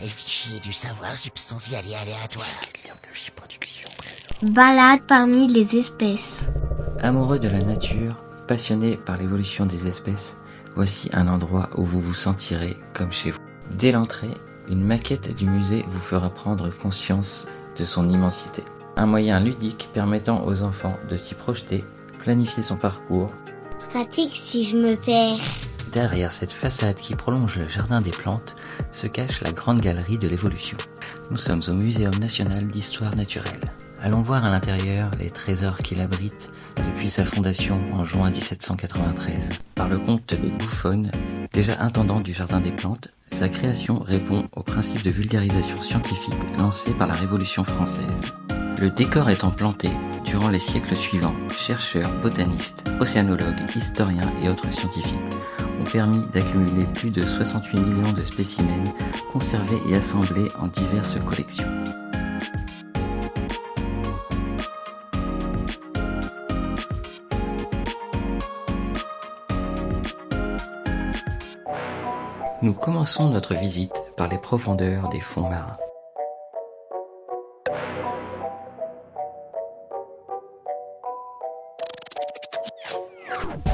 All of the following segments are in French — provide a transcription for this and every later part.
Fichier du savoir substantiel et aléatoire. Balade parmi les espèces. Amoureux de la nature, passionné par l'évolution des espèces, voici un endroit où vous vous sentirez comme chez vous. Dès l'entrée, une maquette du musée vous fera prendre conscience de son immensité. Un moyen ludique permettant aux enfants de s'y projeter, planifier son parcours. Pratique si je me perds. Derrière cette façade qui prolonge le jardin des plantes se cache la grande galerie de l'évolution. Nous sommes au Muséum national d'histoire naturelle. Allons voir à l'intérieur les trésors qu'il abrite depuis sa fondation en juin 1793. Par le comte de Buffon, déjà intendant du jardin des plantes, sa création répond au principe de vulgarisation scientifique lancé par la Révolution française. Le décor étant planté, durant les siècles suivants, chercheurs, botanistes, océanologues, historiens et autres scientifiques ont permis d'accumuler plus de 68 millions de spécimens conservés et assemblés en diverses collections. Nous commençons notre visite par les profondeurs des fonds marins.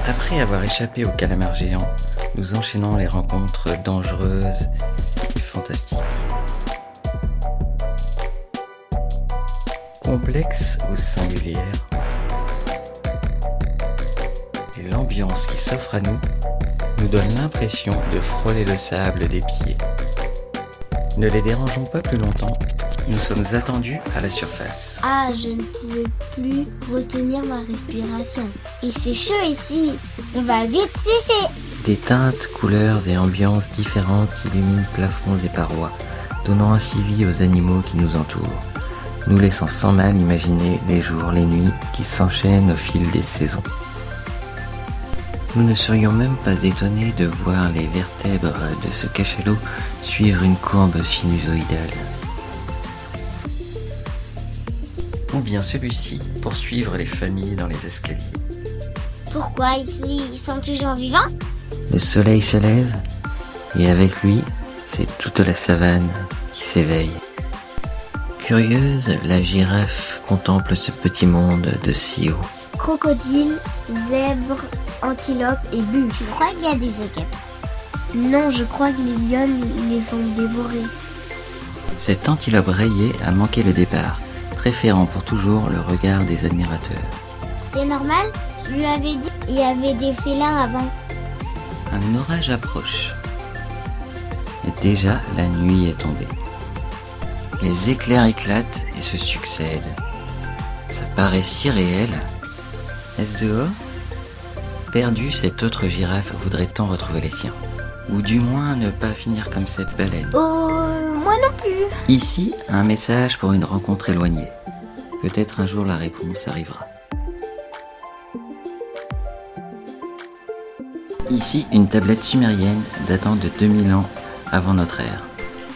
Après avoir échappé au calamar géant, nous enchaînons les rencontres dangereuses et fantastiques. Complexes ou singulières, et l'ambiance qui s'offre à nous donne l'impression de frôler le sable des pieds. Ne les dérangeons pas plus longtemps, nous sommes attendus à la surface. Ah, je ne pouvais plus retenir ma respiration. Il fait chaud ici, on va vite sécher. Des teintes, couleurs et ambiances différentes illuminent plafonds et parois, donnant ainsi vie aux animaux qui nous entourent, nous laissant sans mal imaginer les jours, les nuits qui s'enchaînent au fil des saisons. Nous ne serions même pas étonnés de voir les vertèbres de ce cachalot suivre une courbe sinusoïdale. Ou bien celui-ci poursuivre les familles dans les escaliers. Pourquoi ici, ils sont toujours vivants? Le soleil se lève, et avec lui, c'est toute la savane qui s'éveille. Curieuse, la girafe contemple ce petit monde de si haut. Crocodile, zèbre, antilope et bulle. Tu crois qu'il y a des équipes? Non, je crois que les lionnes les ont dévorés. Cette antilope rayée a manqué le départ, préférant pour toujours le regard des admirateurs. C'est normal? Je lui avais dit qu'il y avait des félins avant. Un orage approche. Et déjà, la nuit est tombée. Les éclairs éclatent et se succèdent. Ça paraît si réel. Est-ce dehors? Perdu, cette autre girafe voudrait tant retrouver les siens. Ou du moins ne pas finir comme cette baleine. Moi non plus. Ici, un message pour une rencontre éloignée. Peut-être un jour la réponse arrivera. Ici, une tablette sumérienne datant de 2000 ans avant notre ère.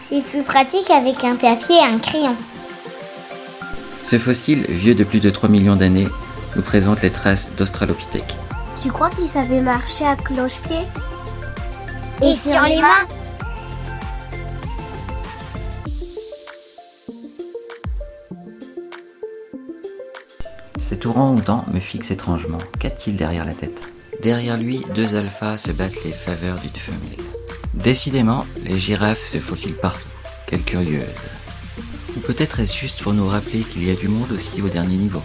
C'est plus pratique avec un papier et un crayon. Ce fossile, vieux de plus de 3 millions d'années, nous présente les traces d'Australopithèque. Tu crois qu'ils savaient marcher à cloche-pied? Et sur les mains? Cet orang-outan me fixe étrangement. Qu'a-t-il derrière la tête? Derrière lui, deux alphas se battent les faveurs d'une femelle. Décidément, les girafes se faufilent partout. Quelle curieuse. Ou peut-être est-ce juste pour nous rappeler qu'il y a du monde aussi au dernier niveau.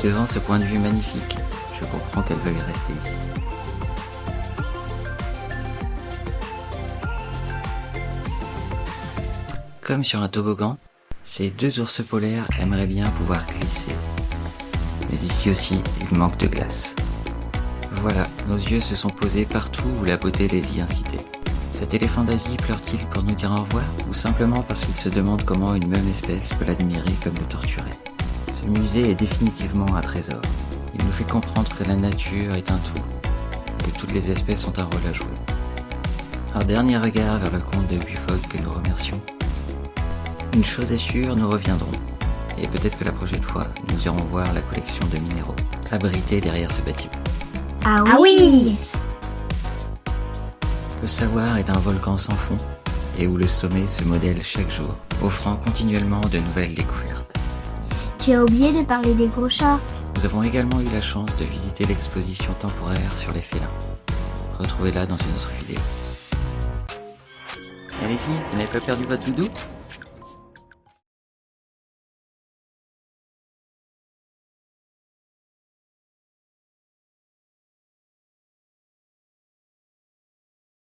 Devant ce point de vue magnifique, je comprends qu'elles veuillent rester ici. Comme sur un toboggan, ces deux ours polaires aimeraient bien pouvoir glisser. Mais ici aussi, il manque de glace. Voilà, nos yeux se sont posés partout où la beauté les y incitait. Cet éléphant d'Asie pleure-t-il pour nous dire au revoir, ou simplement parce qu'il se demande comment une même espèce peut l'admirer comme le torturer? Ce musée est définitivement un trésor. Il nous fait comprendre que la nature est un tout, que toutes les espèces ont un rôle à jouer. Un dernier regard vers le comte de Buffon que nous remercions. Une chose est sûre, nous reviendrons. Et peut-être que la prochaine fois, nous irons voir la collection de minéraux, abritée derrière ce bâtiment. Ah oui! Le savoir est un volcan sans fond, et où le sommet se modèle chaque jour, offrant continuellement de nouvelles découvertes. Tu as oublié de parler des gros chats. Nous avons également eu la chance de visiter l'exposition temporaire sur les félins. Retrouvez-la dans une autre vidéo. Et les filles, vous n'avez pas perdu votre doudou ?